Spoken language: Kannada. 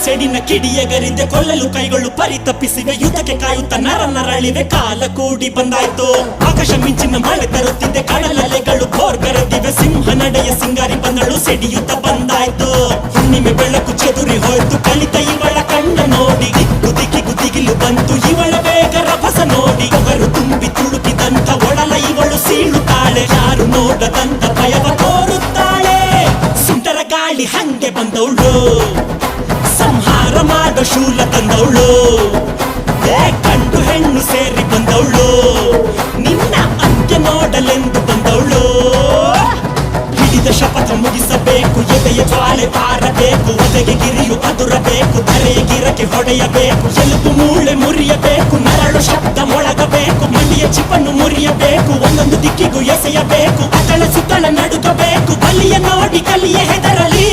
ಸೆಡಿನ ಕಿಡಿಯಗರಿದೆ ಕೊಲ್ಲಲು ಕೈಗಳು ಪರಿತಪ್ಪಿಸಿವೆ ಯುದ್ಧಕ್ಕೆ ಕಾಯುತ್ತ ನರಳಿವೆ ಕಾಲ ಕೂಡಿ ಬಂದಾಯ್ತು ಆಕಾಶ ಮಿಂಚಿನ ಮಳೆ ತರುತ್ತಿದೆ ಕಡಲಲೆಗಳು ಬೋರ್ಗರೆದಿವೆ ಸಿಂಹ ನಡೆಯ ಸಿಂಗಾರಿ ಬಂದಳು ಸೆಡಿಯುತ್ತ ಬಂದಾಯ್ತು ಹುಣ್ಣಿಮೆ ಬೆಳಕು ಚೆದುರಿ ಹೋಯ್ತು ಕಲಿತ ಇವಳ ಕಣ್ಣ ನೋಡಿ ದಿಕ್ಕಿಗೂ ದಿಗಿಲು ಬಂತು ಇವಳ ಬೇಗ ರಭಸ ನೋಡಿ ಅವರು ತುಂಬಿ ತುಳುಕಿದಂತ ಒಡಲ ಇವಳು ಸೀಳುತ್ತಾಳೆ ಯಾರು ನೋಡದಂತ ಭಯವ ತೋರುತ್ತಾಳೆ ಸುಂಟರ ಗಾಳಿ ಹಂಗೆ ಬಂದವಳು ಸಂಹಾರ ಮಾಡೋ ಶೂಲ ತಂದವಳು ಗಂಡು ಹೆಣ್ಣು ಸೇರಿ ಬಂದವಳು ನಿನ್ನ ಅಂತ್ಯ ನೋಡಲೆಂದು ಬಂದವಳು ಹಿಡಿದ ಶಪಥ ಮುಗಿಸಬೇಕು ಎದೆಯ ಜ್ವಾಲೆ ಪಾರಬೇಕು ಒದಗೆ ಗಿರಿಯು ಅದುರಬೇಕು ಧರೆಯ ಗಿರಕ್ಕೆ ಹೊಡೆಯಬೇಕು ಎಲುಬು ಮೂಳೆ ಮುರಿಯಬೇಕು ನರಳು ಶಬ್ದ ಮೊಳಗಬೇಕು ಮಂಡಿಯ ಚಿಪ್ಪನ್ನು ಮುರಿಯಬೇಕು ಒಂದೊಂದು ದಿಕ್ಕಿಗೂ ಎಸೆಯಬೇಕು ಅತಳ ಸುತ್ತಳ ನಡುಗಬೇಕು ಬಲಿಯ ನೋಡಿ ಕಲಿಯ ಹೆದರಲಿ